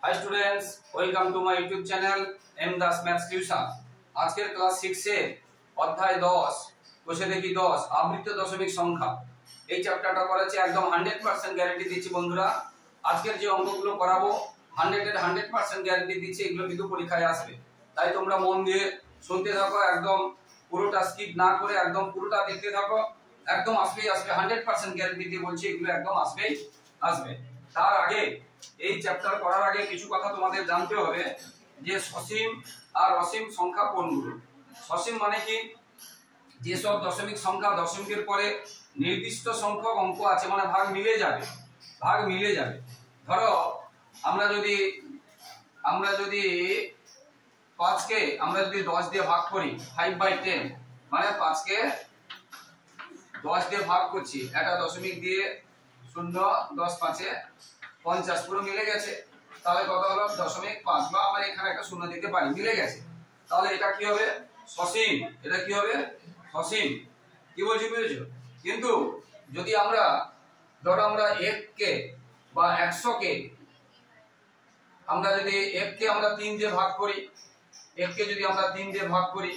Hi students, welcome to my YouTube channel M Das maths tuition. আজকের class 6 এর অধ্যায় 10 বসে দেখি 10 আবৃত দশমিক সংখ্যা। এই চ্যাপ্টারটা করেছে একদম 100% গ্যারান্টি দিচ্ছি বন্ধুরা। আজকের যে অঙ্কগুলো করাবো 100 এর 100% গ্যারান্টি দিচ্ছি, এগুলো কিন্তু পরীক্ষায় আসবে। তাই তোমরা মন দিয়ে শুনতে থাকো, একদম পুরোটা স্কিপ না করে একদম পুরোটা দেখতে থাকো। একদম আসবেই আসবে, 100% গ্যারান্টি দিয়ে বলছি, এগুলো একদম আসবেই আসবে। তার আগে এই চ্যাপ্টার করার আগে কিছু কথা তোমাদের জানতে হবে যে সসীম আর অসীম সংখ্যা কোনগুলো। সসীম মানে কি? যেসব দশমিক সংখ্যা দশমিকের পরে নির্দিষ্ট সংখ্যক অঙ্ক আছে, মানে ভাগ মিলে যাবে। ধরো আমরা যদি 5কে আমরা যদি 10 দিয়ে ভাগ করি, 5/10 মানে 5কে 10 দিয়ে ভাগ করছি, এটা দশমিক দিয়ে 0 10 5 50 পুরো মিলে গেছে। তাহলে কত হলো 0.5, বা আমরা এখানে একটা শূন্য দিতে পারি, মিলে গেছে। তাহলে এটা কি হবে? সসীম। এটা কি হবে? সসীম। কি বলছি বুঝেছো? কিন্তু যদি আমরা ধরো আমরা 1 কে বা 100 কে আমরা যদি 1 কে আমরা 3 দিয়ে ভাগ করি, 1 কে যদি আমরা 3 দিয়ে ভাগ করি,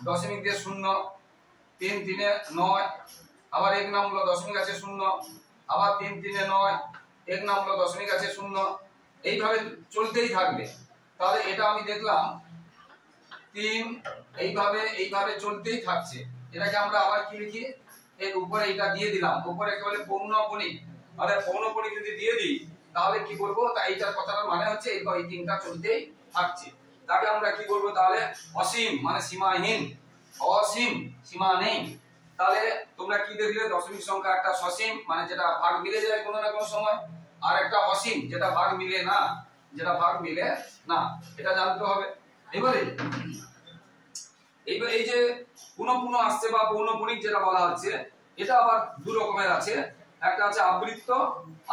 দশমিক দিয়ে 0, 3 3 9, আবার 1 নাম হলো দশমিক আছে 0, আবার 3 3 9, 1 নাম হলো দশমিক আছে 0, এইভাবে চলতেই থাকবে। তাহলে এটা আমি দেখলাম 3 এইভাবে চলতেই থাকছে। এটাকে আমরা আবার কি লিখি? এর উপরে এটা দিয়ে দিলাম, উপরে একেবারে পৌনঃপুনিক। তাহলে পৌনঃপুনিক যদি দিয়ে দিই তাহলে কি করব? তা এইটার কথাটার মানে হচ্ছে এই তিনটা চলতেই থাকছে। তাকে আমরা কি করব? তাহলে অসীম মানে সীমাহীন, অসীম সীমা নেই। তাহলে তোমরা কি দেখলে? দশমিক সংখ্যা একটা সসীম মানে যেটা ভাগ মিলে যায় কোনো না কোনো সময়, আর একটা অসীম যেটা ভাগ মিলে না, এটা জানতে হবে। এবারে এই যে পুনঃ আসছে বা পৌনঃপুনিক যেটা বলা হচ্ছে, এটা আবার দু রকমের আছে। একটা আছে আবৃত্ত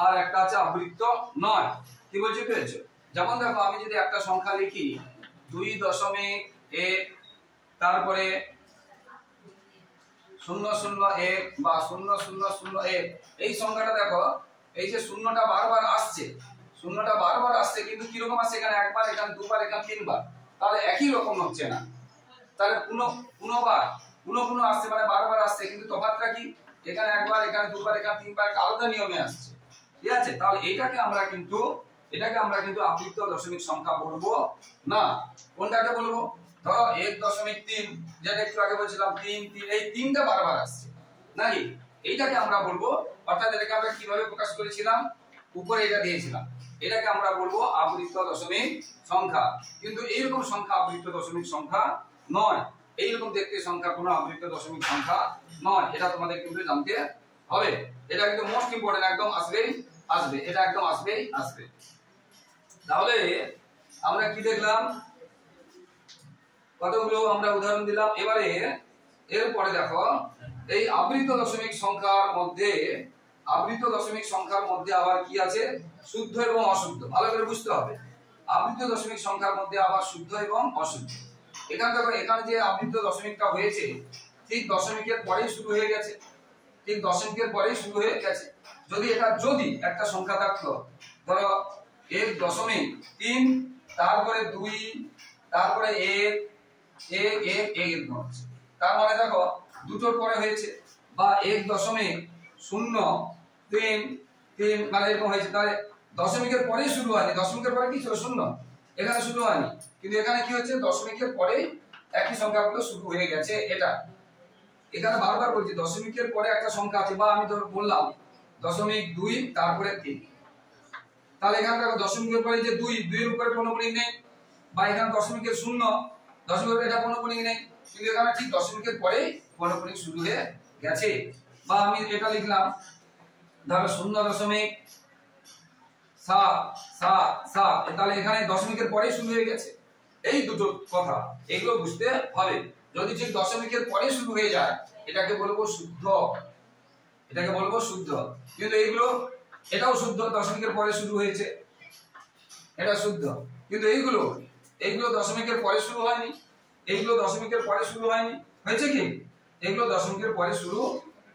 আর একটা আছে আবৃত্ত নয়। কি বলছি পেয়েছো? যেমন দেখো, আমি যদি একটা সংখ্যা লিখি 2.1 তারপরে 001 বা 0001, এই সংখ্যাটা দেখো, এই যে শূন্যটা বারবার আসছে, কিন্তু কিরকম আসছে? এখানে একবার, এখানে দুবার, এখানে তিনবার। তাহলে একই রকম হচ্ছে না। তাহলে পুনঃ আসছে মানে বারবার আসছে, কিন্তু তফাৎটা কি? এখানে একবার, এখানে দুবার, এখানে তিনবার, আলাদা নিয়মে আসছে। ঠিক আছে? তাহলে এটাকে আমরা কিন্তু আবৃত্ত দশমিক সংখ্যা বলবো না। কোনটাকে বলবো? ধরো 1.3, যেটা একটু আগে বলছিলাম 3 3, এই তিনটা বারবার আসছে নাকি, এইটাকে আমরা বলবো, অর্থাৎ এটাকে আমরা কিভাবে প্রকাশ করেছিলাম? উপরে এটা দিয়েছিলাম। এটাকে আমরা বলবো আবৃত্ত দশমিক সংখ্যা। কিন্তু এইরকম সংখ্যা আবৃত্ত দশমিক সংখ্যা নয়। এইরকম দেখতে সংখ্যা কোনো আবৃত্ত দশমিক সংখ্যা নয়। এটা তোমাদের কিন্তু জানতে হবে। এটা কিন্তু মোস্ট ইম্পর্টেন্ট, একদম আসবে, এটা একদম আসবে। তাহলে আমরা কি দেখলাম? কতগুলো আমরা উদাহরণ দিলাম। এবারে এরপরে দেখো, এই আবৃত দশমিক সংখ্যার মধ্যে আবার কি আছে? শুদ্ধ এবং অশুদ্ধ। ভালো করে বুঝতে হবে। আবৃত দশমিক সংখ্যার মধ্যে আবার শুদ্ধ এবং অশুদ্ধ। এখানে দেখো, এখানে যে আবৃত দশমিকটা হয়েছে, ঠিক দশমিকের পরেই শুরু হয়ে গেছে। যদি একটা সংখ্যা থাকতো, ধরো 1.3, তারপরে 2, তারপরে 1, তার মানে দেখো দুটোর পরে হয়েছে, বা 1.033 মানে এরকম হয়েছে। তাহলে দশমিকের পরেই শুরু হয়নি। দশমিকের পরে কি ছিল? 0। এখানে শুরু হয়নি, কিন্তু এখানে কি হচ্ছে? দশমিকের পরে একই সংখ্যাগুলো শুরু হয়ে গেছে। এটা এখানে বারবার বলছি, দশমিকের পরে একটা সংখ্যা আছে, বা আমি ধর বললাম 0.2 তারপরে 3। তাহলে এখানে দেখো দশমিকের পরে যে 2 এর উপরে পৌনঃপুনিক নেই, বা এখানে দশমিকের 0, দশমিকের এটা পৌনঃপুনিক নেই, কিন্তু এখানে ঠিক দশমিকের পরে পৌনঃপুনিক শুরু হয়ে গেছে। বা আমি এটা লিখলাম, ধরো 0.777, তাহলে এখানে দশমিকের পরে শুরু হয়ে গেছে। এই দুটো কথা এগুলো বুঝতে হবে। যদি ঠিক দশমিকের পরে শুরু হয়ে যায়, এটাকে বলবো শুদ্ধ, কিন্তু এটাও শুদ্ধ, দশমিকের পরে শুরু হয়েছে, এটা শুদ্ধ। কিন্তু এইগুলো দশমিকের পরে শুরু হয়নি, হয়েছে কি? এগুলো দশমিকের পরে শুরু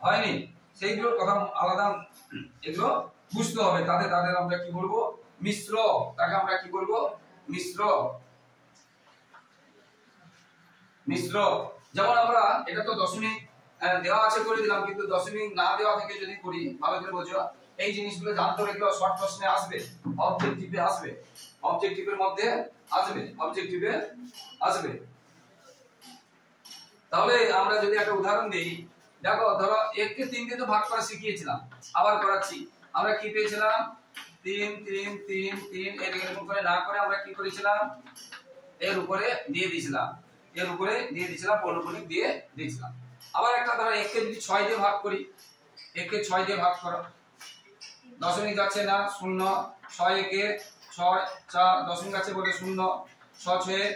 হয়নি, সেইগুলোর কথা আলাদা, এগুলো বুঝতে হবে। তাদের আমরা কি বলবো? মিশ্র, তাকে আমরা কি বলবো? মিশ্র। মিশ্র যেমন আমরা এটা তো দশমিক দেওয়া আছে করে দিলাম, কিন্তু দশমিক না দেওয়া থেকে যদি করি, ভালো করে বোঝো, এই জিনিসগুলো জানতে রেখে শর্ট প্রশ্নে আসবে, অবজেক্টিভে আসবে, অবজেক্টিভের মধ্যে আসবে, অবজেক্টিভে আসবে। তাহলে আমরা যদি একটা উদাহরণ দিই, দেখো ধরো 1 কে 3 দিয়ে তো ভাগ করা শিখিয়েছিলাম, আবার করাচ্ছি। আমরা কি পেয়েছিলাম? 3 3 3 3 এরকম করে না করে আমরা কি করেছিলাম? এর উপরে দিয়ে দিয়েছিলাম, এর উপরে দিয়ে দিয়েছিলাম, পৌনঃপুনিক দিয়ে দিয়েছিলাম। আবার একটা ধরো 1 কে যদি 6 দিয়ে ভাগ করি, 1 কে 6 দিয়ে ভাগ করো, দশমিক যাচ্ছে না, 0, 6 একে 6, 4 দশমিক আছে বলে 0, 6 6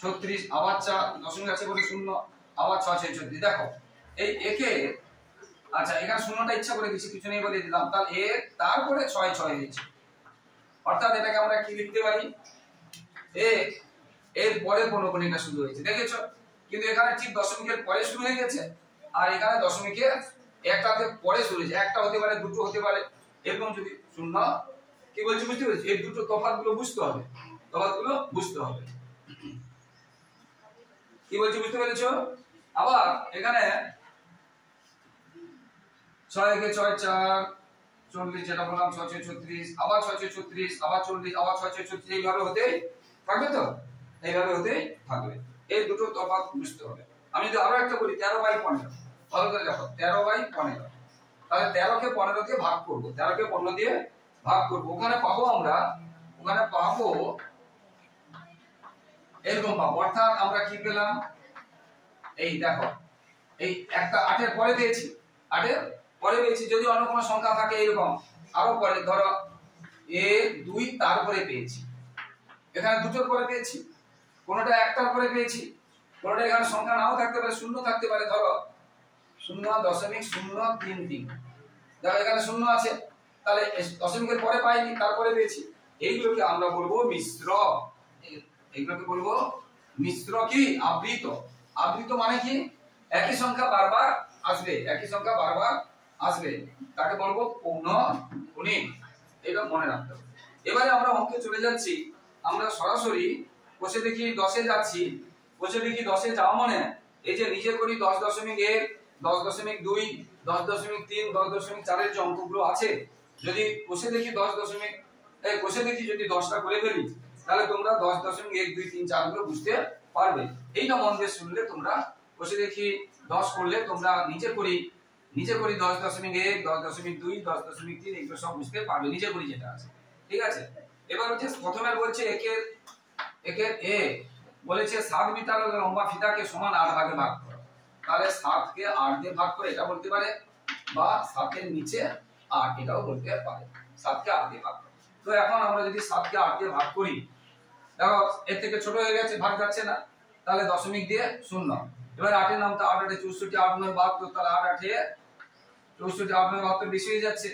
36, আবার 4 দশমিক আছে বলে 0, আবার 6 6 36। দেখো এই একে, আচ্ছা এখানে শূন্যটা ইচ্ছা করে দিচ্ছি, কিছু নেই বলে দিলাম, তাহলে এ তারপরে 6 6 হয়েছে, অর্থাৎ এটাকে আমরা কি লিখতে পারি? এ এর পরে পৌনঃপুনিকটা শুরু হয়েছে, দেখেছো? কিন্তু এখানে ঠিক দশমিকের পরে শুরু হয়ে গেছে, আর এখানে দশমিকের একটাতে পরে শুরু হয়েছে। একটা হতে পারে, দুটো হতে পারে, এরকম যদি শূন্য, কি বলছি বুঝতে পেরেছো? এই দুটো তফাৎগুলো বুঝতে হবে, তফাৎগুলো বুঝতে হবে। কি বলছি বুঝতে পেরেছো? আবার এখানে 6 কে 6 4 40, যেটা বললাম 6 6 36, আবার 6 6 36, আবার 40, আবার 6 6 36, এইভাবে হতে থাকবে, তো এইভাবে হতে থাকবে। এই দুটো তফাৎ বুঝতে হবে। আমি যদি আরো একটা বলি 13/15, ভালো করে দেখো 13/15, তাহলে 13 কে 15 দিয়ে ভাগ করব, 13 কে 15 দিয়ে ভাগ করব, ওখানে পাবো আমরা, ওখানে পাবো এরকম পাবো। অর্থাৎ আমরা কি পেলাম? এই দেখো, এই একটা 8 এর পরে পেয়েছি, 8 এর পরে পেয়েছি। যদি অন্য কোনো সংখ্যা থাকে এরকম আরো পরে, ধরো এ 2 তারপরে পেয়েছি, এখানে দুটোর পরে পেয়েছি, কোনটা একটার পরে পেয়েছি, কোনটা এখানে সংখ্যা নাও থাকতে পারে, শূন্য থাকতে পারে, ধরো 0.033, দেখো এখানে শূন্য আছে, তাহলে দশমিকের পরে পাইনি, তারপরে পেয়েছি। এইগুলোকে আমরা বলবো মিশ্র, এইগুলোকে বলবো মিশ্র। কি? আবৃত। আবৃত মানে কি? একই সংখ্যা বারবার আসবে, একই সংখ্যা বারবার আসবে, তাকে বলবো পৌনঃপুনিক। এটা মনে রাখতে হবে। এবারে আমরা অঙ্কে চলে যাচ্ছি, আমরা সরাসরি বসে দেখি 10 এ যাচ্ছি, বসে দেখি 10 এ যাওয়া মানে এই যে নিজে করি 10.1, 10.2, 10.3, 10.4 এর যে অঙ্কগুলো আছে, যদি বসে দেখি 10টা করে ফেলি, তাহলে তোমরা 10.1 2 3 4 গুলো বুঝতে পারবে। এইটা মন দিয়ে শুনলে তোমরা বসে দেখি 10 করলে তোমরা নিজে করি 10.1, 10.2, 10.3 এগুলো সব বুঝতে পারবে, নিজে করি যেটা আছে। ঠিক আছে? এবার হচ্ছে প্রথমে বলছে একের এ বলেছে 7 মিটার লম্বা ফিতাকে সমান 8 ভাগে ভাগ করো। তাহলে 7 কে 8 দিয়ে ভাগ করে এটা বলতে পারে, বা 7 এর নিচে 8 এটাও বলতে পারে। 7 কে 8 দিয়ে ভাগ করো। তো এখন আমরা যদি 7 কে 8 দিয়ে ভাগ করি, দেখো এর থেকে ছোট হয়ে গেছে, ভাগ যাচ্ছে না, তাহলে দশমিক দিয়ে 0। এবার 8 এর নাম তো 8 8 64, 8 9 72, তাহলে 8 8 64, 8 9 72 বেশি হয়ে যাচ্ছে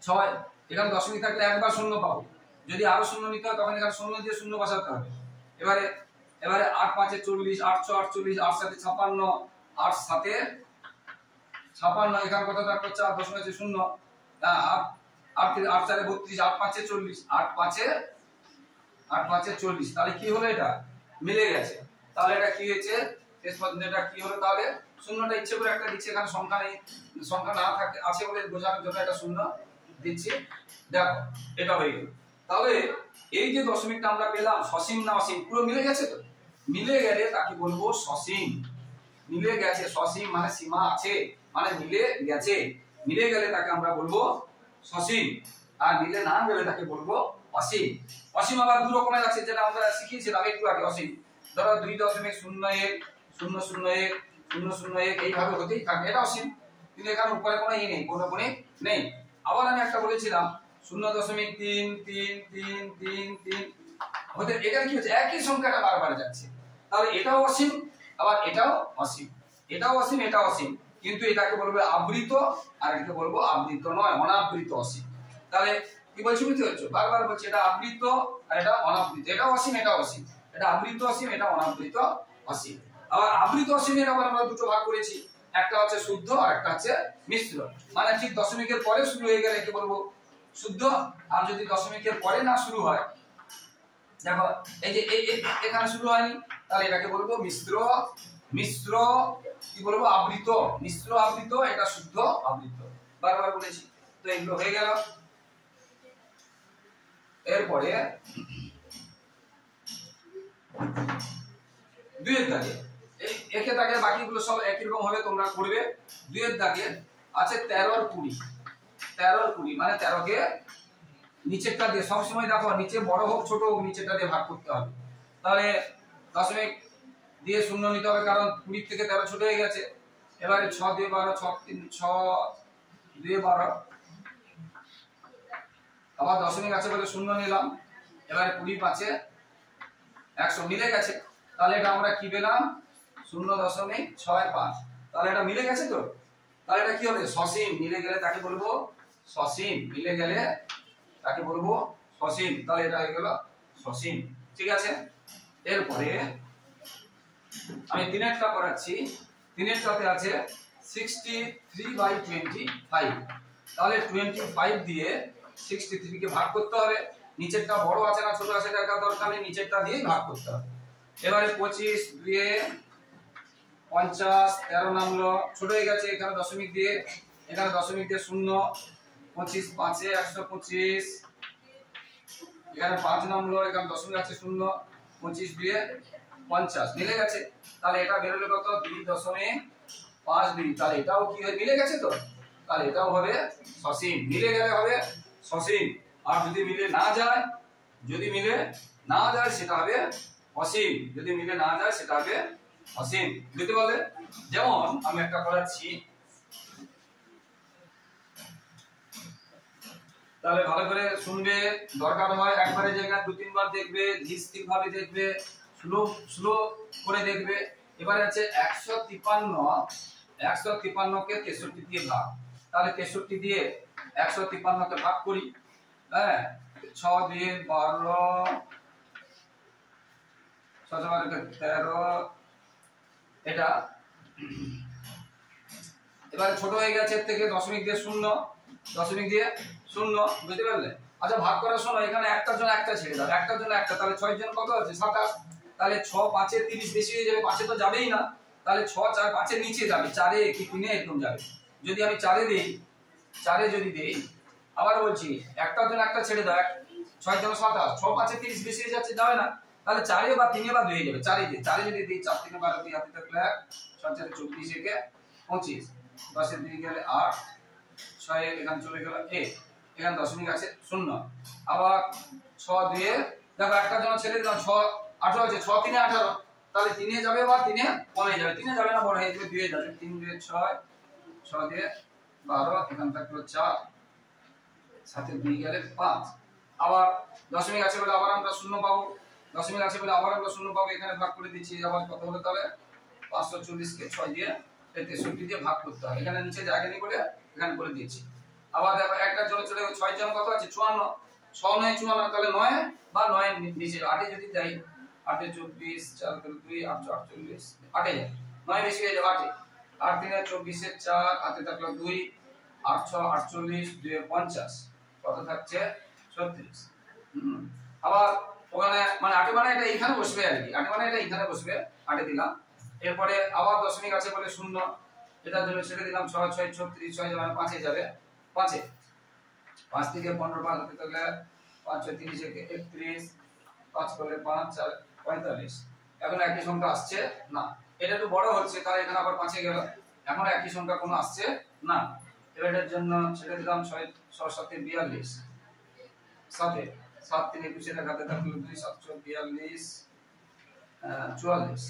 6। এখানে দশমিক থাকলে একবার 0 পাবো, যদি আরো 0 নিতে হয় তখন এখানে 0 দিয়ে 0 বসাতে হবে। এবারে 8 5 40, 8 6 48, 8 7 56, 8 7 56, এখানে কত থাকবে? 4 দশমিক আছে 0, 8 8 4 32, 8 5 40, 8 5 40। তাহলে কি হলো? এটা মিলে গেছে। তাহলে এটা কি হয়েছে? শেষ পর্যন্ত এটা কি হলো? তাহলে শূন্যটা ইচ্ছে করে একটা দিচ্ছে, এখানে সংখ্যা নেই, সংখ্যা না থাকে আছে বলে বোঝানোর জন্য এটা শূন্য দিচ্ছি। দেখো এটা হয়ে গেল। তাহলে এই যে দশমিকটা আমরা পেলাম, সসীম না অসীম? পুরো মিলে গেছে তো। মিলে গেলে তাকে বলবো সসীম। মিলে গেছে, সসীম মানে সীমা আছে, মানে মিলে গেছে। মিলে গেলে তাকে আমরা বলবো সসীম, আর মিলে না গেলে তাকে বলবো অসীম। অসীম আবার দু রকমের আছে, যেটা আমরা শিখিয়েছিলাম একটু আগে। অসীম ধরো 2.01 001 001 এইভাবে হতেই থাকে, এটা অসীম। কিন্তু এখানে উপরে কোনো নেই, কোনো নেই। আবার আমি একটা বলেছিলাম 0.3333 হতে, এখানে কি হচ্ছে? একই সংখ্যাটা বারবার যাচ্ছে, তাহলে এটাও অসীম, আবার এটাও অসীম, এটাও অসীম, এটাও অসীম। কিন্তু এটাকে বলবে আবৃত, আর এটাকে বলবো আবৃত নয়, অনাবৃত অসীম। তাহলে কি বলছি বুঝতে পারছো? বারবার বলছি এটা আবৃত আর এটা অনাবৃত, এটাও অসীম, এটাও অসীম, এটা আবৃত অসীম, এটা অনাবৃত অসীম। আবার আবৃত অসীমের আবার আমরা দুটো ভাগ করেছি, একটা হচ্ছে শুদ্ধ আর একটা হচ্ছে মিশ্র। মানে ঠিক দশমিকের পরে শুরু হয়ে গেলে কি বলবো? শুদ্ধ। আর যদি দশমিকের পরে না শুরু হয়, দেখো এই যে এখানে শুরু হয়নি, তাহলে এটাকে বলবো মিশ্র, মিশ্র কি বলবো আবৃত, মিশ্র আবৃত, এটা শুদ্ধ আবৃত, বারবার বলেছি। তো এগুলো হয়ে গেল। এরপরে দুইয়ের দাগে, এই একের দাগে বাকিগুলো সব একই রকম হবে, তোমরা করবে। দুইয়ের দাগে আছে 13 আর 20, 13 আর 20 মানে 13 কে নিচেরটা দিয়ে, সবসময় দেখো নিচে বড় হোক ছোট হোক নিচেরটা দিয়ে ভাগ করতে হবে। তাহলে দশমিক দিয়ে শূন্য নিতে হবে, কারণ 20 থেকে 13 ছোট হয়ে গেছে। এবারে 6 দিয়ে 12, 6 দিয়ে 12, আবার দশমিক আছে বলে শূন্য নিলাম। এবারে 20 পাঁচে 100 মিলে গেছে। তাহলে এটা আমরা কি পেলাম 0.65। তাহলে এটা মিলে গেছে তো। তাহলে এটা কি হবে সসীম, মিলে গেলে তাকে বলবো সসীম, মিলে গেলে তাকে বলবো সসীম। তাহলে এটা হয়ে গেল সসীম, ঠিক আছে। এরপরে আমি তিনেরটা করাচ্ছি। তিনেরটাতে আছে 63/25। তাহলে 25 দিয়ে 63 কে ভাগ করতে হবে। নিচেরটা বড় আছে না ছোট আছে দেখার দরকার নেই, নিচেরটা দিয়ে ভাগ করতে হবে। এবারে 25 দিয়ে 50, 13 নামলো, ছোট হয়ে গেছে, এখানে দশমিক দিয়ে, এখানে দশমিক দিয়ে শূন্য, 25 পাঁচে 125, এখানে 5 নামলো, এখানে দশমিক আছে শূন্য, 25 দিয়ে 50 মিলে গেছে। তাহলে এটা বেরোলে কত 2.52। তাহলে এটাও কি হয় মিলে গেছে তো। তাহলে এটাও হবে সসীম, মিলে গেলে হবে সসীম। আর যদি মিলে না যায়, যদি মিলে না যায় সেটা হবে অসীম, যদি মিলে না যায় সেটা হবে অসীম, বুঝতে পারলে। যেমন আমি একটা করাচ্ছি, তাহলে ভালো করে শুনবে, দরকার হয় একবারে জায়গা 2-3 বার দেখবে, ধীর ভাবে দেখবে, স্লো স্লো করে দেখবে। এবারে আছে 153 কে 63 দিয়ে ভাগ। তাহলে 63 দিয়ে 153 কে ভাগ করি। হ্যাঁ 6 দিয়ে 12, 6 × 13, এটা এবারে ছোট হয়ে গেছে, এর থেকে দশমিক দিয়ে শূন্য, দশমিক দিয়ে শূন্য, বুঝতে পারলে। আচ্ছা ভাগ করার সময় এখানে একটার জন্য একটা ছেড়ে দাও, একটার জন্য একটা, তাহলে 6 জন কত আছে 27। তাহলে 6 5 30 বেশি হয়ে যাবে, 5 তো যাবেই না। তাহলে 6 4 5 এর নিচে যাবে, 4 এ কি 3 এ এরকম যাবে। যদি আমি 4 এ দেই, 4 এ যদি দেই, আবার বলছি একটার জন্য একটা ছেড়ে দাও, 6 জন 27, 6 5 30 বেশি হয়ে যাচ্ছে, যাবে না। তাহলে 4 এ বা 3 এ বা 2 এ যাবে, 4 এ দিই, 4 এ যদি দিই 4 3 12 2 হাতে থাকলে 6 4 24 একে 25, 10 এর দিকে গেলে 8, 6 এখানে চলে গেল 1, এখানে দশমিক আছে শূন্য। আবার 6 দিয়ে দেখো একটার জন্য ছেড়ে দিলাম, 6 18 আছে, 6 3 18, তাহলে 3 এ যাবে বা 3 এ কমে যাবে, 3 এ যাবে না, বড় হয়ে যাবে, 2 এ যাবে। 3 দিয়ে 6, 6 দিয়ে 12, এখানে থাকলো 4, সাথে 2 গেলে 5। আবার দশমিক আছে বলে আবার আমরা শূন্য পাবো, দশমিক আছে বলে আবার আমরা শূন্য পাবো, এখানে ভাগ করে দিচ্ছি। আবার কত হলো তাহলে 540 কে 6 দিয়ে 63 দিয়ে ভাগ করতে হয়, এখানে নিচে জায়গা নেই বলে এখানে করে দিয়েছি। আবার দেখো একটার জন্য চলে 6 জন কত আছে 54, 6 9 54, তাহলে 9 বা 9 নিচে 8 এ যদি দেই, 8 এ 24, 4 করে 2 8 48, 8 এ 9 বেশি হয়ে যাবে 8 এ, 8 3 এ 24 এর 4 হাতে থাকলো 2, 8 6 48, 2 এ 50, কত থাকছে 36। আবার ওখানে মানে 8 মানে এটা এখানে বসবে আর কি, 8 মানে এটা এখানে বসবে, 8 এ দিলাম। এরপরে আবার দশমিক আছে বলে শূন্য, এটার জন্য ছেড়ে দিলাম, 6 6 36, 6 যাবে 5 এ যাবে, 5 এ 5 থেকে 15 বাদ দিতে গেলে 5 6 30 একে 31, 5 করলে 5 4 45। এখন একই সংখ্যা আসছে না, এটা একটু বড় হচ্ছে, তাই এখানে আবার 5 এ গেল, এখন একই সংখ্যা কোনো আসছে না। এটার জন্য ছেড়ে দিলাম 6 6 7 42, 7 7 3 21 এর হাতে থাকলো 2 7 42, 44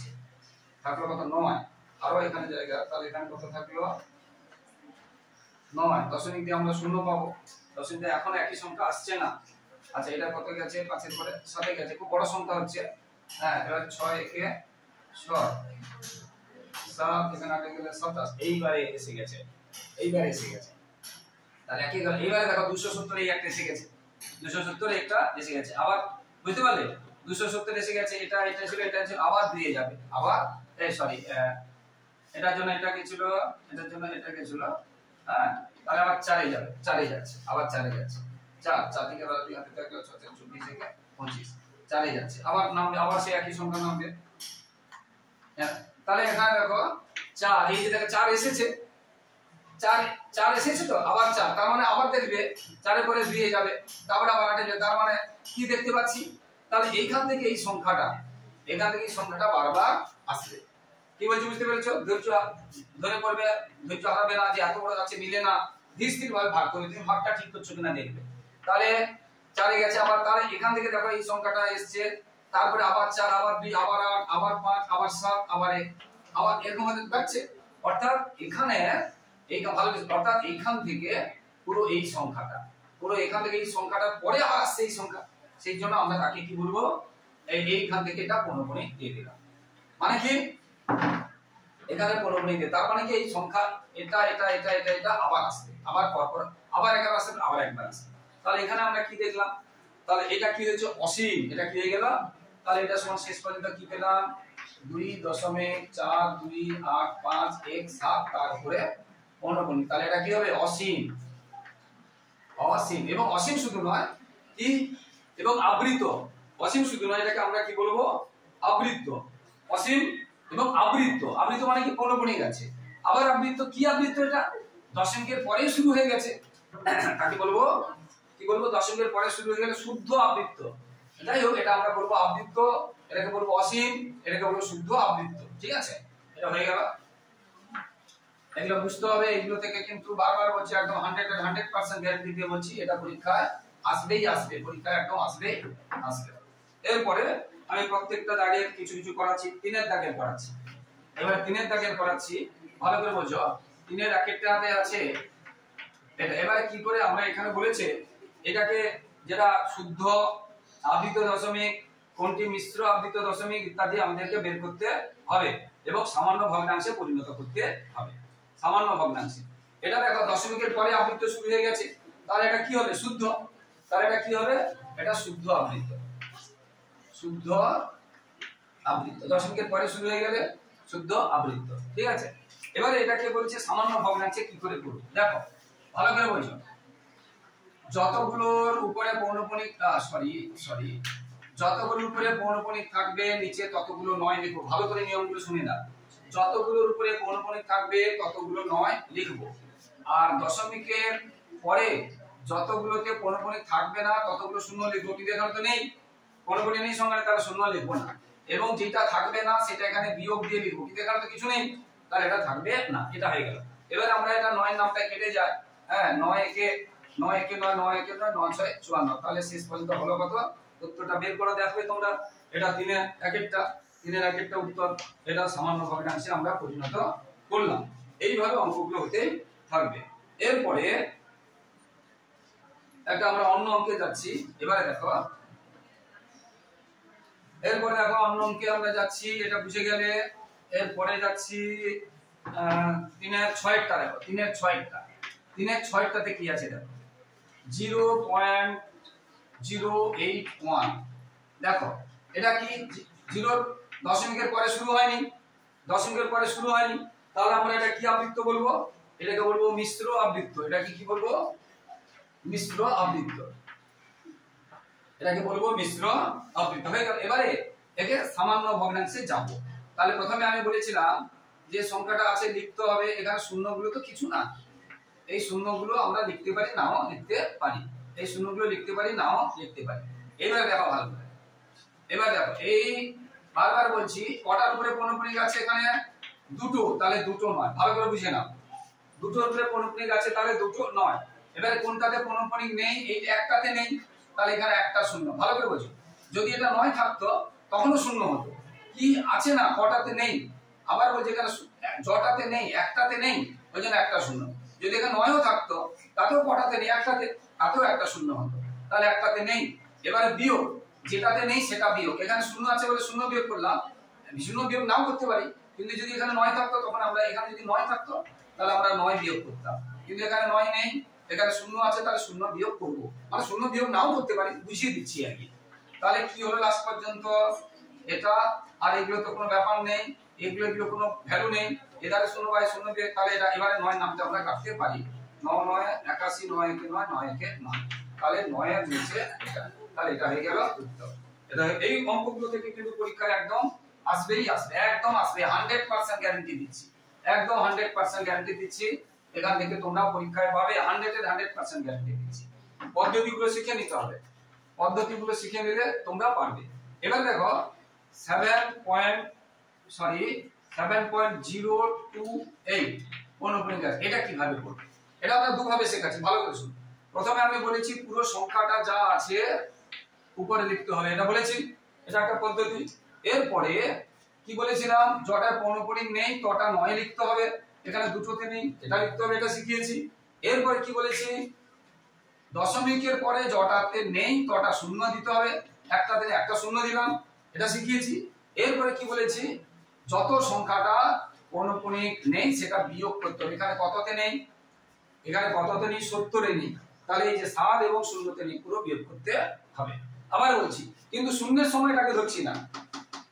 থাকলো কত 9, আরো এখানে জায়গা, তাহলে এখানে কত থাকলো 9। দশমিক দিয়ে আমরা শূন্য পাবো, দশমিক দিয়ে এখন একই সংখ্যা আসছে না। আচ্ছা এটা কত গেছে 5 এর পরে 7 এ গেছে, খুব বড় সংখ্যা হচ্ছে। হ্যাঁ এবার 6 একে 6, 7 এখানে 8 গেলে 27, এইবারে এসে গেছে, এইবারে এসে গেছে। তাহলে একই গেল, এইবারে দেখো 270 এই একটা এসে গেছে, 270 একটা এসে গেছে। আবার বুঝতে পারলে 270 এসে গেছে, এটা ছিল, এটা ছিল, আবার দিয়ে যাবে, আবার সরি এটার জন্য এটা কি ছিল, এটার জন্য এটা কি ছিল, হ্যাঁ তাহলে আবার 4 এ যাবে, 4 এ যাচ্ছে, আবার 4 এ যাচ্ছে। 4 4 থেকে 2 হাতে থাকলে 6 4 24 থেকে 25 4 যাচ্ছে আবার নামবে আবার সেই একই সংখ্যা নামবে। তাহলে এখানে দেখো 4 এই যে দেখো 4 এসেছে 4 এসেছে তো আবার 4 তার মানে আবার দেখবে 4 এর পরে 2 যাবে তারপর আবার 8 যাবে তার মানে কি দেখতে পাচ্ছি তাহলে এইখান থেকে এই সংখ্যাটা এখান থেকে এই সংখ্যাটা বারবার আসবে। কি বলছি বুঝতে পেরেছো? ধৈর্য ধরে পড়বে, ধৈর্য হারাবে না যে এত বড় যাচ্ছে মিলে না, ধীর স্থির ভাবে ভাগ করবে, তুমি ভাগটা ঠিক করছো কিনা দেখবে। তাহলে 4 এ গেছে আবার তাহলে এখান থেকে দেখো এই সংখ্যাটা এসেছে তারপরে আবার 4 আবার 2 আবার 8 আবার 5 আবার 7 আবার 1 আবার এরকম হতে যাচ্ছে। অর্থাৎ এখানে এইটা ভালো অর্থাৎ এইখান থেকে পুরো এই সংখ্যাটা পুরো এখান থেকে এই সংখ্যাটার পরে আবার আসছে এই সংখ্যা, সেই জন্য আমরা তাকে কি বলবো এইখান থেকে এটা পৌনঃপুনিক দিয়ে দিলাম। মানে কি এখানে পৌনঃপুনিক দিয়ে তার মানে কি এই সংখ্যা এটা এটা এটা এটা এটা আবার আসবে আবার পরপর আবার একবার আসবে আবার একবার আসবে। তাহলে এখানে আমরা কি দেখলাম তাহলে এটা কি হয়েছে অসীম, এটা কি হয়ে গেল তাহলে এটা সমান শেষ পর্যন্ত কি পেলাম 2.428517 তার উপরে পৌনঃপুনিক। তাহলে এটা কি হবে অসীম, অসীম এবং অসীম শুধু নয় কি এবং আবৃত, অসীম শুধু নয় এটাকে আমরা কি বলবো আবৃত, অসীম এবং আবৃত। আবৃত মানে কি পৌনঃপুনিক আছে আবার আবৃত কি আবৃত এটা দশমিকের পরে শুরু হয়ে গেছে তাকে বলবো কি বলবো দশমিকের পরে শুরু হয়ে গেলে শুদ্ধ আবৃত। যাই হোক এটা আমরা বলবো আবৃত, এটাকে বলবো অসীম, এটাকে বলবো শুদ্ধ আবৃত। ঠিক আছে এটা হয়ে গেল। এগুলো বুঝতে হবে, এগুলো থেকে কিন্তু বারবার বলছি একদম 100% গ্যারান্টি দিয়ে বলছি এটা পরীক্ষায় আসবেই আসবে, পরীক্ষায় একদম আসবেই আসবে। এরপরে আমি প্রত্যেকটা দাগের কিছু কিছু করাচ্ছি, 3 এর দাগের করাচ্ছি। এবার 3 এর দাগের করাচ্ছি ভালো করে বোঝো। 3 এর রাকেটটাতে আছে এটা। এবারে কি করে আমরা এখানে বলেছে এটাকে যেটা শুদ্ধ আবৃত দশমিক কোনটি মিশ্র আবৃত দশমিক ইত্যাদি আমাদেরকে বের করতে হবে এবং সামান্য ভগ্নাংশে পরিণত করতে হবে। সামান্য ভগ্নাংশে এটা দেখো দশমিকের পরে আবৃত শুরু হয়ে গেছে তাহলে এটা কি হবে শুদ্ধ, তাহলে এটা কি হবে এটা শুদ্ধ আবৃত, শুদ্ধ আবৃত দশমিকের পরে শুরু হয়ে গেলে শুদ্ধ আবৃত। ঠিক আছে এবারে এটাকে বলছে সামান্য ভগ্নাংশে কি করে করব দেখো ভালো করে বোঝো। যতগুলোর উপরে পৌনঃপুনিক যতগুলোর উপরে পৌনঃপুনিক থাকবে নিচে ততগুলো নয় লিখবো। ভালো করে নিয়মগুলো শুনে নাও। যতগুলোর উপরে পৌনঃপুনিক থাকবে ততগুলো নয় লিখবো আর দশমিকের পরে যতগুলোতে পৌনঃপুনিক থাকবে না ততগুলো শূন্য লিখবো। কিন্তু এখানে তো নেই পৌনঃপুনিক নেই সংখ্যাটা তাহলে শূন্য লিখবো না এবং যেটা থাকবে না সেটা এখানে বিয়োগ দিয়ে লিখবো। কিন্তু এখানে তো কিছু নেই তাহলে এটা থাকবে না, এটা হয়ে গেল। এবার আমরা এটা 9 এর নামটা কেটে যায়, হ্যাঁ 9 একে 9 একে 9 9 একে 9 9 6 54। তাহলে শেষ পর্যন্ত হলো কত উত্তরটা বের করে দেখবে তোমরা। এটা 3 এর একেকটা উত্তর এটা সামান্য ভগ্নাংশে আমরা পরিণত করলাম। এইভাবে অঙ্কগুলো হতে থাকবে। এরপরে একটা আমরা অন্য অঙ্কে যাচ্ছি। এবারে দেখো এরপরে দেখো অন্য অঙ্কে আমরা যাচ্ছি, এটা বুঝে গেলে এরপরে যাচ্ছি 3 এর 6 টা দেখো 3 এর 6 টাতে কি আছে দেখো 0.081 দেখো এটা কি 0 দশমিকের পরে শুরু হয়নি, দশমিকের পরে শুরু হয়নি তাহলে আমরা এটা কি আবৃত্ত বলবো এটাকে বলবো মিশ্র আবৃত্ত। এটাকে কি বলবো মিশ্র আবৃত্ত, এটাকে বলবো মিশ্র আবৃত্ত হয়ে গেল। এবারে একে সামান্য ভগ্নাংশে যাব। তাহলে প্রথমে আমি বলেছিলাম যে সংখ্যাটা আছে লিখতে হবে, এখানে শূন্যগুলো তো কিছু না, এই শূন্যগুলো আমরা লিখতে পারি নাও লিখতে পারি, এই শূন্যগুলো লিখতে পারি নাও লিখতে পারি। এবারে দেখো ভালো করে, এবার দেখো এই বারবার বলছি কটার উপরে পৌনঃপুনিক আছে এখানে দুটো, তাহলে দুটো নয়। ভালো করে বুঝে নাও দুটোর উপরে পৌনঃপুনিক আছে তাহলে দুটো নয়। এবারে কোনটাতে পৌনঃপুনিক নেই এই একটাতে নেই তাহলে এখানে একটা শূন্য। ভালো করে বোঝো যদি এটা 9 থাকতো তখনও শূন্য হতো, কি আছে না কটাতে নেই। আবার বলছি এখানে জটাতে নেই একটাতে নেই ওই জন্য একটা শূন্য। যদি এখানে 9ও থাকতো তাতেও কটাতে নেই একটাতে তাতেও একটা শূন্য হতো, তাহলে একটাতে নেই। এবারে বিয়োগ যেটাতে নেই সেটা বিয়োগ, এখানে শূন্য আছে বলে শূন্য বিয়োগ করলাম, শূন্য বিয়োগ নাও করতে পারি কিন্তু যদি এখানে 9 থাকতো তখন আমরা এখানে যদি 9 থাকতো তাহলে আমরা 9 বিয়োগ করতাম, কিন্তু এখানে 9 নেই এখানে শূন্য আছে তাহলে শূন্য বিয়োগ করব। মানে শূন্য বিয়োগ নাও করতে পারি বুঝিয়ে দিচ্ছি আর কি। তাহলে কি হলো লাস্ট পর্যন্ত এটা আর এগুলো তো কোনো ব্যাপার নেই, এগুলো কোনো ভ্যালু নেই, এদারে শূন্য বাই শূন্য বিয়োগ। তাহলে এটা এবারে 9 নামতে আমরা কাটতে পারি 9 9 81 9 1 9 9 1 9। তাহলে 9 এর নিচে এটা, তাহলে এটা হয়ে গেল উত্তর। এটা এই অঙ্কগুলো থেকে কিন্তু পরীক্ষায় একদম আসবেই আসবে, একদম আসবে, 100% গ্যারান্টি দিচ্ছি, একদম 100% গ্যারান্টি দিচ্ছি। এখান থেকে তোমরা পরীক্ষায় পাবে 100 এর 100% গ্যারান্টি দিচ্ছি। পদ্ধতিগুলো শিখে নিতে হবে, পদ্ধতিগুলো শিখে নিলে তোমরা পারবে। এবার দেখো 7.028 অনুপূরক গাছ, এটা কিভাবে করবে? এটা আমরা দুভাবে শেখাচ্ছি, ভালো করে শুনুন। প্রথমে আমি বলেছি পুরো সংখ্যাটা যা আছে উপরে লিখতে হবে, এটা বলেছি, এটা একটা পদ্ধতি। এরপরে কি বলেছিলাম, যটার পৌনঃপুনিক নেই তটা 9 লিখতে হবে, এখানে দুটোতে নেই, এটা লিখতে হবে, এটা শিখিয়েছি। এরপরে কি বলেছি, দশমিকের পরে যটাতে নেই তটা শূন্য দিতে হবে, একটাতে একটা শূন্য দিলাম, এটা শিখিয়েছি। এরপরে কি বলেছি, যত সংখ্যাটা পৌনঃপুনিক নেই সেটা বিয়োগ করতে হবে। এখানে কততে নেই, এখানে কততে নেই, 70 এ নেই, তাহলে এই যে 7 এবং 0 তে নেই, পুরো বিয়োগ করতে হবে। আবার বলছি, কিন্তু শূন্যের সময়টাকে ধরছি না,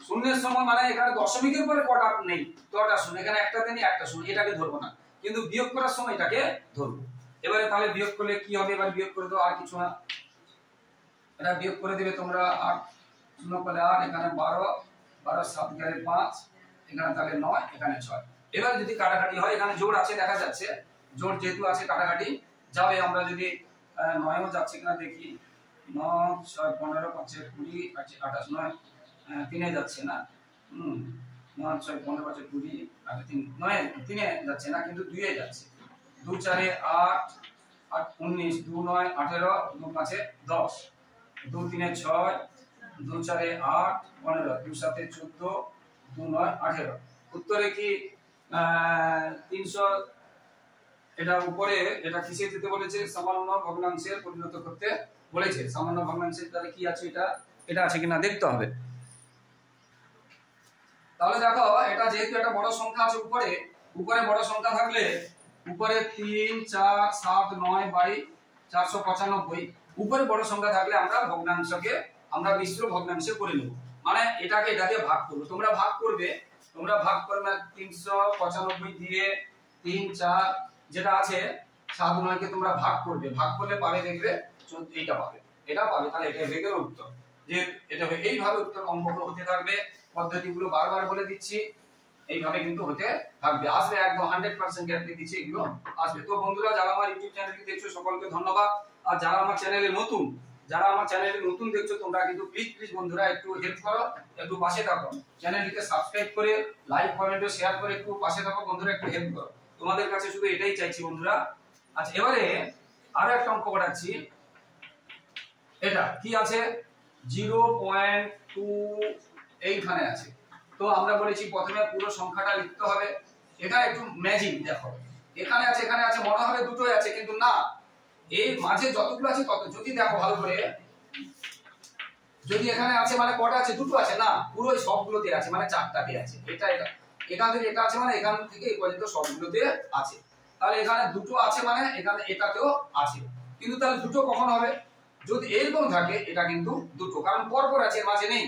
শূন্যের সময় মানে এখানে দশমিকের পরে কটা নেই তটা শূন্য, এখানে একটাতে নেই একটা শূন্য, এটাকে ধরবো না, কিন্তু বিয়োগ করার সময় এটাকে ধরবো। এবারে তাহলে বিয়োগ করলে কি হবে, এবার বিয়োগ করে দাও, আর কিছু না, এটা বিয়োগ করে দিবে তোমরা, 8 0 করলে 8, এখানে 12, 12 7 গেলে 5, এখানে তাহলে 9, এখানে 6। এবার যদি কাটাকাটি হয়, এখানে জোড় আছে দেখা যাচ্ছে, জোড় যেহেতু আছে কাটাকাটি যাবে। আমরা যদি 9 ও যাচ্ছে কিনা দেখি, 9 6 15 5 20 28 9 3 এ যাচ্ছে না, 9 6 15 5 20 আর 3 9 3 এ যাচ্ছে না, কিন্তু 2 এ যাচ্ছে, 2 4 এ 8 8 19 2 9 18 2 5 এ 10 2 3 এ 6 2 4 এ 8 15 2 7 এ 14 2 9 18। উত্তরে কি 300, এটা উপরে এটা কিসে দিতে বলেছে, সামান্য ভগ্নাংশে পরিণত করতে বলেছে। সামান্য ভগ্নাংশে তাহলে কি আছে, এটা এটা আছে কিনা দেখতে হবে। তাহলে দেখো, এটা যেহেতু একটা বড় সংখ্যা আছে উপরে, উপরে বড় সংখ্যা থাকলে উপরে 3 4 7 9 বাই 495, উপরে বড় সংখ্যা থাকলে আমরা ভগ্নাংশকে আমরা মিশ্র ভগ্নাংশে করে নেব, মানে এটাকে এটা দিয়ে ভাগ করব। তোমরা ভাগ করবে 395 দিয়ে 3 4 যেটা আছে 7 9 কে তোমরা ভাগ করবে, ভাগ করলে পাবে দেখবে এইটা পাবে, এটা পাবে, তাহলে এটা হয়ে গেল উত্তর। যে এটা এইভাবে উত্তর অঙ্কগুলো হতে থাকবে, পদ্ধতিগুলো বারবার বলে দিচ্ছি, এইভাবে কিন্তু হতে থাকবে, আসবে, একদম 100% গ্যারান্টি দিচ্ছি এগুলো আসবে। তো বন্ধুরা, যারা আমার ইউটিউব চ্যানেলটি দেখছো সকলকে ধন্যবাদ। আর যারা আমার চ্যানেলে নতুন, যারা আমার চ্যানেলে নতুন দেখছো তোমরা কিন্তু প্লিজ বন্ধুরা একটু হেল্প করো, একটু পাশে থাকো, চ্যানেলটিকে সাবস্ক্রাইব করে লাইক কমেন্ট ও শেয়ার করে একটু পাশে থাকো বন্ধুরা, একটু হেল্প করো, তোমাদের কাছে শুধু এটাই চাইছি বন্ধুরা। আচ্ছা, এবারে আরো একটা অঙ্ক করাচ্ছি, এটা কি আছে 0.2 এইখানে আছে। তো আমরা বলেছি প্রথমে পুরো সংখ্যাটা লিখতে হবে। এখানে একটু ম্যাজিক দেখো, এখানে আছে এখানে আছে, মনে হবে দুটোই আছে, কিন্তু না, এই মাঝে যতগুলো আছে তত, যদি দেখো ভালো করে, যদি এখানে আছে মানে কটা আছে, দুটো আছে না, পুরো সবগুলোতে আছে, মানে 4টাতে আছে, এটা এটা এখান থেকে এটা আছে, মানে এখান থেকে এই পর্যন্ত সবগুলোতে আছে। তাহলে এখানে দুটো আছে মানে এখানে এটাতেও আছে, কিন্তু তাহলে দুটো কখন হবে, যদি এরকম থাকে এটা কিন্তু দুটো, কারণ পরপর আছে, এর মাঝে নেই।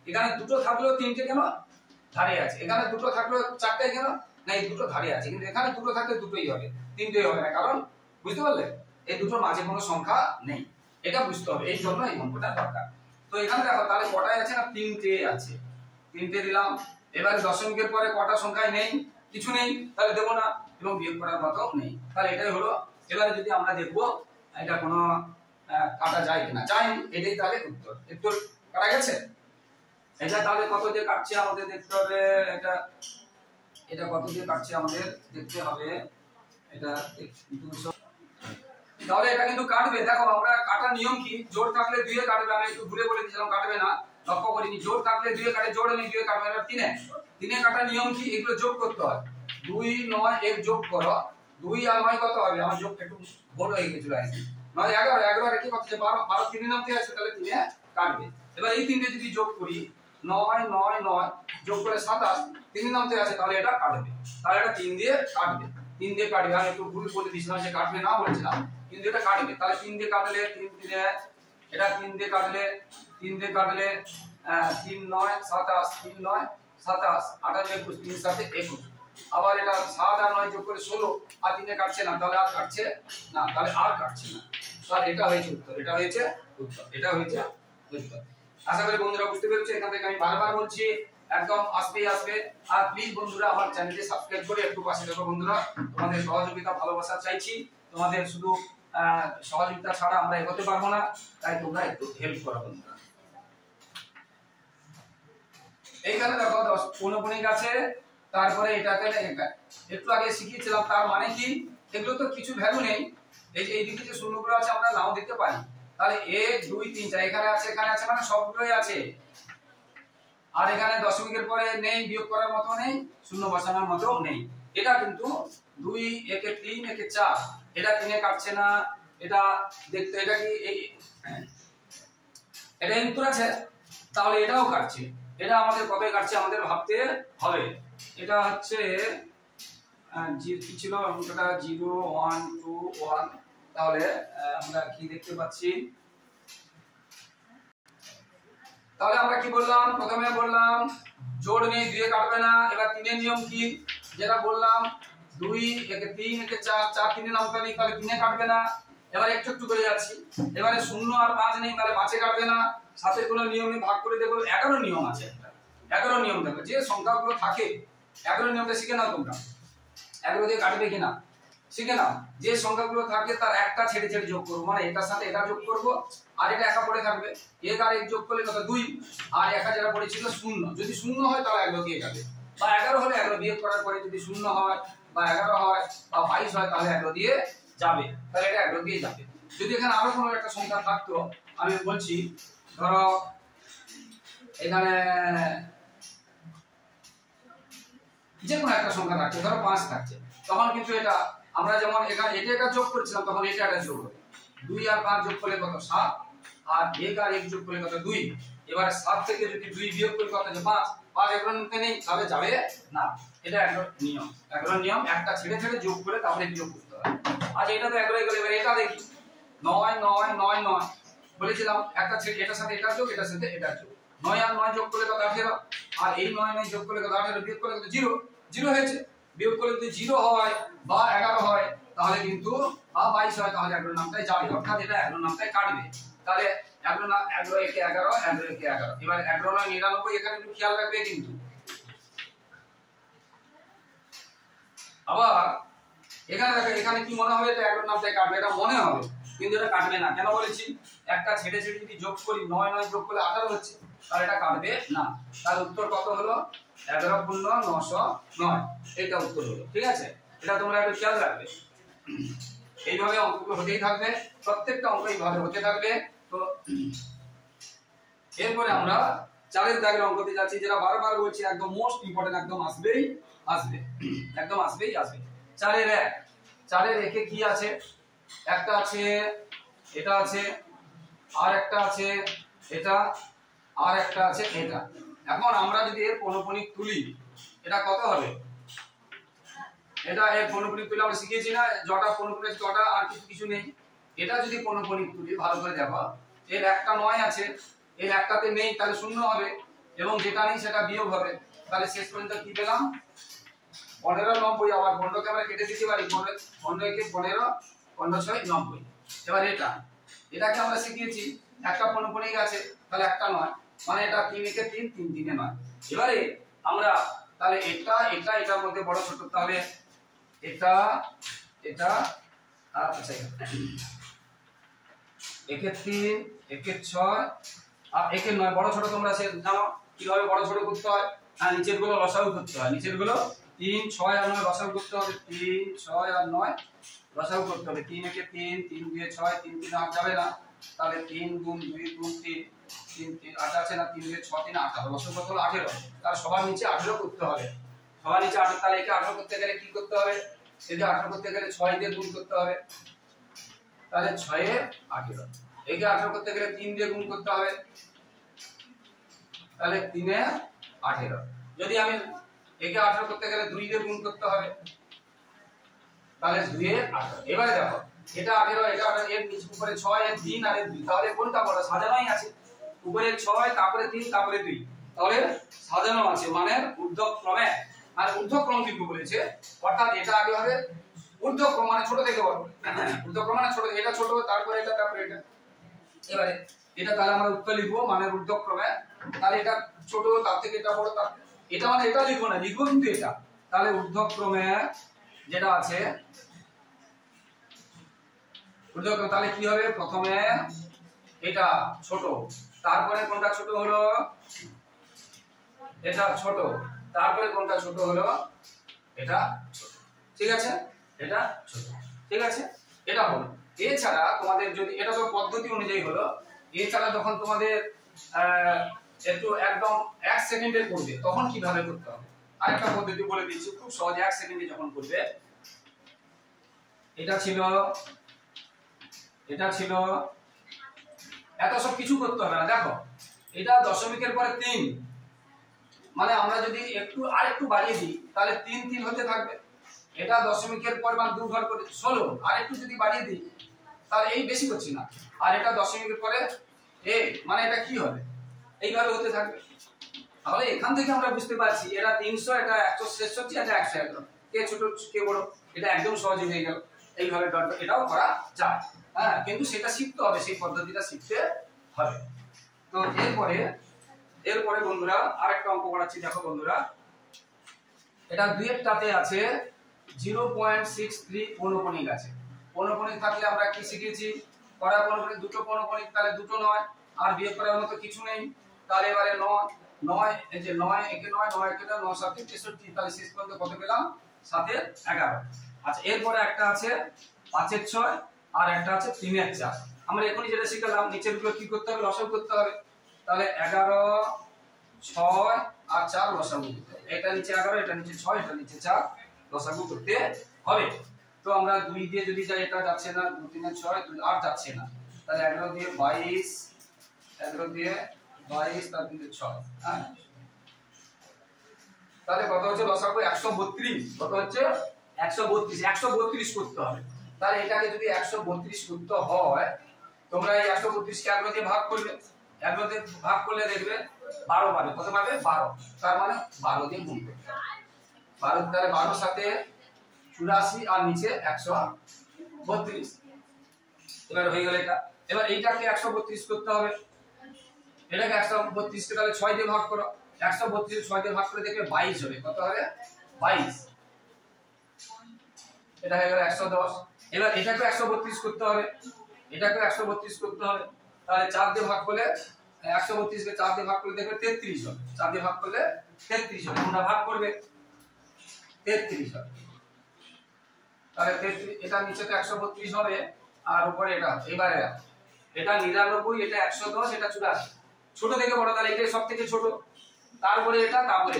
এখানে দুটো থাকলেও 3টে কেন ধারে আছে, এখানে দুটো থাকলেও 4টে কেন না, এই দুটো ধারে আছে, কিন্তু এখানে দুটো থাকলে দুটোই হবে, 3টেই হবে না, কারণ বুঝতে পারলে এই দুটোর মাঝে কোনো সংখ্যা নেই, এটা বুঝতে হবে, এই জন্য এই অঙ্কটা দরকার। তো এখানে দেখো তাহলে কটায় আছে না, 3টে আছে, 3টে দিলাম। এবারে দশমিকের পরে কটা সংখ্যায় নেই, কিছু নেই, তাহলে দেবো না, এবং বিয়োগ করার মতো নেই, তাহলে এটাই হলো। এবারে যদি আমরা দেখবো এটা কোনো কাটা যায় কিনা, যায়নি, এটাই তাহলে উত্তর। উত্তর কাটা গেছে, এটা তাহলে কত দিয়ে কাটছে আমাদের দেখতে হবে, এটা এটা কত দিয়ে কাটছে আমাদের দেখতে হবে, এটা 200, তাহলে এটা কিন্তু কাটবে। দেখো আমরা কাটার নিয়ম কি, জোড় থাকলে 2 এ কাটবে, আমি একটু ভুলে বলে দিয়েছিলাম কাটবে না, লক্ষ্য করিনি, জোড় থাকলে 2 এ কাটে, জোড় নেই 2 এ কাটবে না, 3 এ কাটার নিয়ম কি, এগুলো যোগ করতে হয়, 2 9 1 যোগ করো, 2 আর 9 কত হবে, আমার যোগ একটু বড় হয়ে গেছিল আইসি, 9 11 11 কি কত, 12 12 3 নামতে আছে, তাহলে 3 এ কাটবে। এবার এই তিনটে যদি যোগ করি, 9 9 9 যোগ করে 27, 3 নামতে আছে, তাহলে এটা কাটবে, তাহলে এটা 3 দিয়ে কাটবে, 3 দিয়ে কাটবে। আমি একটু ভুল বলে দিয়েছিলাম যে কাটবে না বলেছিলাম, কিন্তু এটা কাটবে, তাহলে 3 দিয়ে কাটলে 3 3 এটা 3 দিয়ে কাটলে 3 দিয়ে কাটলে 3 9 27 3 9 27 28 21 3 7 21, আবার এটা 7 আর 9 যোগ করে 16, আর 3 কাটছে না, তাহলে আর কাটছে না, তাহলে আর কাটছে না। তাহলে এটা হয়েছে উত্তর, এটা হয়েছে উত্তর, এটা হয়েছে উত্তর। আশা করি বন্ধুরা বুঝতে পেরেছো। এখান থেকে আমি বারবার বলছি একদম আসবেই আসবে। আর প্লিজ বন্ধুরা আমার চ্যানেলটি সাবস্ক্রাইব করে একটু পাশে দেখো বন্ধুরা, তোমাদের সহযোগিতা ভালোবাসা চাইছি। তোমাদের শুধু সহযোগিতা ছাড়া আমরা এগোতে পারবো না, তাই তোমরা একটু হেল্প করো বন্ধুরা। এইখানে দেখো 10 পৌনঃপুনিক আছে, তারপরে এটাকে একটু আগে শিখিয়েছিলাম, তার মানে কি এগুলো তো কিছু ভ্যালু নেই। এই যে এইদিকে যে শূন্যগুলো আছে আমরা নাও দিতে পারি, তাহলে 1 2 3 4 এখানে আছে, এখানে আছে, মানে সবগুলোই আছে। আর এখানে দশমিকের পরে নেই, বিয়োগ করার মতো নেই, শূন্য বসানোর মতো নেই। এটা কিন্তু 2 1 3 1 4, এটা 3 কাটছে না। এটা দেখতে এটা কি এই এটা উত্তর আছে, তাহলে এটাও কাটছে। এটা আমাদের কবে কাটছে আমাদের ভাবতে হবে। এটা হচ্ছে কি ছিল অঙ্কটা 0 1 2 1, তাহলে আমরা কি দেখতে পাচ্ছি, তাহলে আমরা কি বললাম, প্রথমে বললাম জোড় নেই, 2 কাটবে না। এবার 3 এর নিয়ম কি, যেটা বললাম 2 1 3 1 4 4 3 এর নামটা নেই, তাহলে 3 কাটবে না। এবার একটু একটু করে যাচ্ছি, এবারে 0 আর 5 নেই, তাহলে 5 কাটবে না। সাথে কোনো নিয়মে ভাগ করে দেব, 11 নিয়ম আছে একটা, 11 নিয়ম দেখো, যে সংখ্যাগুলো থাকে 11 নিয়মটা শিখে নাও তোমরা। 11 দিয়ে কাটবে কিনা শিখে নাও। যে সংখ্যাগুলো থাকে তার একটা ছেড়ে ছেড়ে যোগ করব, মানে এটার সাথে এটা যোগ করব, আর এটা একা পড়ে থাকবে। 1 আর 1 যোগ করলে কত 2, আর একা যেটা পড়েছিল 0, যদি 0 হয় তাহলে 11 দিয়ে যাবে, বা 11 হলে 11 বিয়োগ করার পরে যদি 0 হয় বা 11 হয় বা 22 হয় তাহলে 11 দিয়ে যাবে, তাহলে এটা 11 দিয়ে যাবে। যদি এখানে আরো কোনো একটা সংখ্যা থাকতো, আমি বলছি ধরো এখানে যে কোনো একটা সংখ্যা থাকছে, ধরো 5 থাকছে, তখন কিন্তু এটা আমরা যেমন এখানে এটা যোগ করেছিলাম, তখন এটা যোগ হবে। 2 আর 5 যোগ করলে কত 7, আর 1 আর 1 যোগ করলে কত 2। এবারে 7 থেকে যদি 2 বিয়োগ করি কত যে 5, 5 এর নিতে নেই, তাহলে যাবে না। এটা একটা নিয়ম, নিয়ম একটা ছেড়ে ছেড়ে যোগ করে তারপরে বিয়োগ করতে হবে। আজ এটা তো একবারে গেল, এবার এটা দেখি 9 9 9 9 বলেছিলাম, একটা ছেড়ে এটার সাথে এটা যোগ, এটার সাথে এটা যোগ, 9 আর 9 যোগ করলে কত 18, আর এই 9 9 যোগ করলে কত 18, বিয়োগ করলে কত 0 0 হয়েছে। বিয়োগ করলে যদি 0 হয় বা 11 হয় তাহলে কিন্তু, বা 22 হয় তাহলে 11 নামটাই যাবে, অর্থাৎ এটা 11 নামটাই কাটবে। তাহলে 11 না 11 একে 11 11 একে 11, এবার 11 না 99, এখানে একটু খেয়াল রাখবে কিন্তু। আবার এখানে দেখো, এখানে কি মনে হবে এটা 11 নামটাই কাটবে, এটা মনে হবে, কিন্তু এটা কাটবে না। কেন বলেছি, একটা ছেড়ে ছেড়ে যদি যোগ করি 9 9 যোগ করলে 18 হচ্ছে, তাহলে এটা কাটবে না। তার উত্তর কত হলো 11 × 909, এটা উত্তর হলো। ঠিক আছে, এটা তোমরা একটু খেয়াল রাখবে। এইভাবে অঙ্কগুলো হতেই থাকবে, প্রত্যেকটা অঙ্ক এইভাবে হতে থাকবে। তো এরপরে আমরা 4 দাগের অঙ্কতে যাচ্ছি, যেটা বারবার বলছি একদম মোস্ট ইম্পর্টেন্ট, একদম আসবেই আসবে, একদম আসবেই আসবে। 4 এর 1, 4 এর 1 এ কি আছে, একটা আছে, এটা আছে, আর একটা আছে এটা, আর একটা আছে এটা। এখন আমরা যদি এর পৌনঃপুনিক তুলি, এটা কত হবে, এটা এর পৌনঃপুনিক তুলে আমরা শিখেছি না, জটা পৌনঃপুনিক জটা, আর কিছু নেই। এটা যদি পৌনঃপুনিক তুলি, ভালো করে দেখো, এর একটা 9 আছে, এর একটাতে নেই, তাহলে 0 হবে, এবং যেটা নেই সেটা বিয়োগ হবে। তাহলে শেষ পর্যন্ত কি পেলাম 15 90। আবার 15 কে আমরা কেটে দিতে পারি, 15 কে 15 15 6 90। এবার এটাকে আমরা শিখিয়েছি, একটা পৌনঃপুনিক আছে, তাহলে একটা 9, মানে এটা 3 একে 3 3 3 এ 9। এবারে আমরা তাহলে এটার মধ্যে বড় ছোট, তাহলে এটা এটা আচ্ছা, একে 3 একে 6 আর একে 9, বড় ছোট তোমরা সে জানো কিভাবে বড় ছোট করতে হয়। আর নিচের গুলো লসাগু করতে হয়, নিচের গুলো 3 6 আর 9 লসাগু করতে হবে, 3 6 আর 9 লসাগু করতে হবে। 3 একে 3 3 2 6 3 3 8 যাবে না, তাহলে 3 গুণ 2 গুণ 3 3 3 8 আছে না, 3 2 6 3 18, লসাগু কত হলো 18। তার সবার নিচে 18 করতে হবে, সবার নিচে 18। তাহলে একে 18 করতে গেলে কি করতে হবে, একে 18 করতে গেলে 6 দিয়ে গুণ করতে হবে, তাহলে 6 এ 18। একে 18 করতে গেলে 3 দিয়ে গুণ করতে হবে, তাহলে 3 এ 18। যদি আমি একে 18 করতে গেলে 2 দিয়ে গুণ করতে হবে, তাহলে 2 এ 18। এবারে দেখো এটা 18, এটা 18, এর নিচে উপরে 6 এর 3 আর এর 2, তাহলে কোনটা বড়, সাজানোই আছে। উপরে 6 তারপরে 3 তারপরে 2, তাহলে সাজানো আছে, মানে ঊর্ধ্বক্রমে আর ঊর্ধ্বক্রম লিখবো বলেছে, অর্থাৎ এটা আগে হবে ঊর্ধ্বক্রম মানে ছোট থেকে বড়, ঊর্ধ্বক্রম মানে ছোট, এটা ছোট তারপরে এটা তারপরে এটা। এবারে এটা তাহলে আমরা উত্তর লিখবো মানে ঊর্ধ্বক্রমে, তাহলে এটা ছোট তার থেকে এটা বড়, তার এটা মানে এটা লিখবো না, লিখবো কিন্তু এটা। তাহলে ঊর্ধ্বক্রমে যেটা আছে ঊর্ধ্বক্রম, তাহলে কি হবে, প্রথমে এটা ছোট, তারপরে কোনটা ছোট হলো, এটা ছোট, তারপরে কোনটা ছোট হলো, এটা ছোট, ঠিক আছে, এটা ছোট, ঠিক আছে, এটা হলো। এছাড়া তোমাদের যদি এটা তো পদ্ধতি অনুযায়ী হলো, এছাড়া যখন তোমাদের একটু একদম 1 সেকেন্ডের করবে তখন কিভাবে করতে হবে আরেকটা পদ্ধতি বলে দিচ্ছি, খুব সহজ। 1 সেকেন্ডে যখন করবে, এটা ছিল এত সব কিছু করতে হবে না, দেখো এটা দশমিকের পরে 3, মানে আমরা যদি একটু বাড়িয়ে দিই তাহলে 3 3 হতে থাকবে। এটা দশমিকের পরিমাণ 2 ঘর করে 16, আর একটু যদি বাড়িয়ে দিই তাহলে এই বেশি করছি না, আর এটা দশমিকের পরে মানে এটা কি হবে, এইভাবে হতে থাকবে। তাহলে এখান থেকে আমরা বুঝতে পারছি এটা 300, এটা 166, এটা 111, কে ছোট কে বড়, এটা একদম সহজ হয়ে গেল। এইভাবে এটাও করা যায়, হ্যাঁ, কিন্তু সেটা শিখতে হবে, সেই পদ্ধতিটা শিখতে হবে। তো এরপরে বন্ধুরা আরেকটা অঙ্ক করাচ্ছি, দেখো বন্ধুরা এটা দুইটাতে আছে 0.63 পৌনকণিক আছে। পৌনকণিক থাকলে আমরা কি শিখেছি, করা পৌনকণিক, দুটো পৌনকণিক, তাহলে দুটো 9, আর বিয়োগ করার মতো কিছু নেই। তাহলে এবারে 9 এই যে 9 একে 9 9 একে 9 9 7 63, তাহলে শেষ পর্যন্ত কত পেলাম, 7 এর 11। আচ্ছা, এরপরে একটা আছে 5 এর 6, আর একটা আছে 3 এর 4। আমরা এখনই যেটা শিখলাম, নিচের গুলো কি করতে হবে, লসাগু করতে হবে। তাহলে 11 6 আর 4 লসাগু করতে হবে। এটা নিচে 11, এটা নিচে 6, এটা নিচে 4, লসাগু করতে হবে। তো আমরা 2 দিয়ে যদি যাই, এটা যাচ্ছে না, 2 3 6 2 আর যাচ্ছে না, তাহলে 11 দিয়ে 22, 11 দিয়ে 22, তার দিকে 6, হ্যাঁ, তাহলে কত হচ্ছে লসাগু 132, কত হচ্ছে 132, 132 করতে হবে। তাহলে এটাকে যদি 132 করতে হয়, তোমরা এই 132 কে 11 দিয়ে ভাগ করবে, 11 দিয়ে ভাগ করলে দেখবে 12 পাবে, কত পাবে 12, তার মানে 12 দিয়ে গুণ করতে হবে। 12, তাহলে 12 সাথে 84 আর নিচে 132, এবার হয়ে গেল এটা। এবার এইটাকে 132 করতে হবে, এটাকে 132 কে তাহলে 6 দিয়ে ভাগ করো, 132 6 দিয়ে ভাগ করে দেখবে 22 হবে, কত হবে 22, এটা হয়ে গেল 110। এবার এটাকে 132 করতে হবে, এটাকে 132 করতে হবে, তাহলে 4 দিয়ে ভাগ করলে 132 কে 4 দিয়ে ভাগ করলে দেখবে 33 হবে, 4 দিয়ে ভাগ করলে 33 হবে, তোমরা ভাগ করবে 33 হবে। তাহলে 33, এটা নিচে তো 132 হবে, আর উপরে এটা, এবারে এটা 99, এটা 110, এটা 84, ছোট থেকে বড়, তাহলে এটা সবথেকে ছোট, তারপরে এটা, তারপরে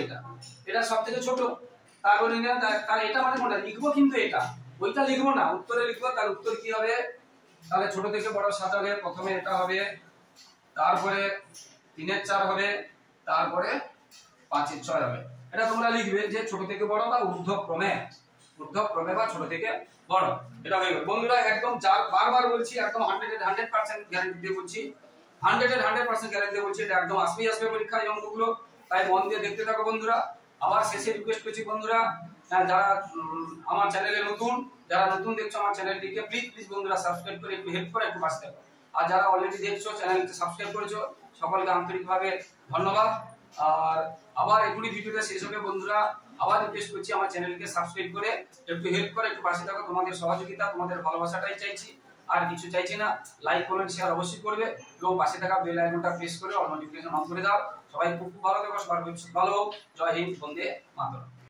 এটা সবথেকে ছোট, তারপরে তাহলে এটা মানে কোনটা লিখবো, কিন্তু এটা ওইটা লিখবো না, উত্তরে লিখবো। তাহলে উত্তর কি হবে, তাহলে ছোট থেকে বড় সাজাবে, প্রথমে এটা হবে, তারপরে 3 এর 4 হবে, তারপরে 5 এর 6 হবে। এটা তোমরা লিখবে যে ছোট থেকে বড় বা ঊর্ধ্বক্রমে বা ছোট থেকে বড়, এটা হয়ে গেল। বন্ধুরা একদম বারবার বলছি, একদম 100% গ্যারান্টি দিয়ে বলছি, 100% গ্যারান্টি দিয়ে বলছি, এটা একদম আসবে পরীক্ষায় এই অঙ্কগুলো, তাই মন দিয়ে দেখতে থাকো বন্ধুরা। আবার শেষে রিকোয়েস্ট করছি বন্ধুরা, যারা আমার চ্যানেলে নতুন, যারা নতুন দেখছো আমার চ্যানেলটিকে প্লিজ বন্ধুরা সাবস্ক্রাইব করে একটু হেল্প করে একটু পাশে থাকো, আর যারা অলরেডি দেখছো চ্যানেলটি সাবস্ক্রাইব করেছো, সকলকে আন্তরিকভাবে ধন্যবাদ। আর আবার এগুলি ভিডিওটা শেষ হবে বন্ধুরা, আবার রিকোয়েস্ট করছি আমার চ্যানেলকে সাবস্ক্রাইব করে একটু হেল্প করে একটু পাশে থাকো, তোমাদের সহযোগিতা, তোমাদের ভালোবাসাটাই চাইছি, আর কিছু চাইছি না। লাইক কমেন্ট শেয়ার অবশ্যই করবে, এবং পাশে থাকা বেল আইকনটা প্রেস করে অল নোটিফিকেশন অন করে দাও। সবাই খুব ভালো থেকো, সবার ভবিষ্যৎ ভালো হোক। জয় হিন্দ, বন্দে মাতরম।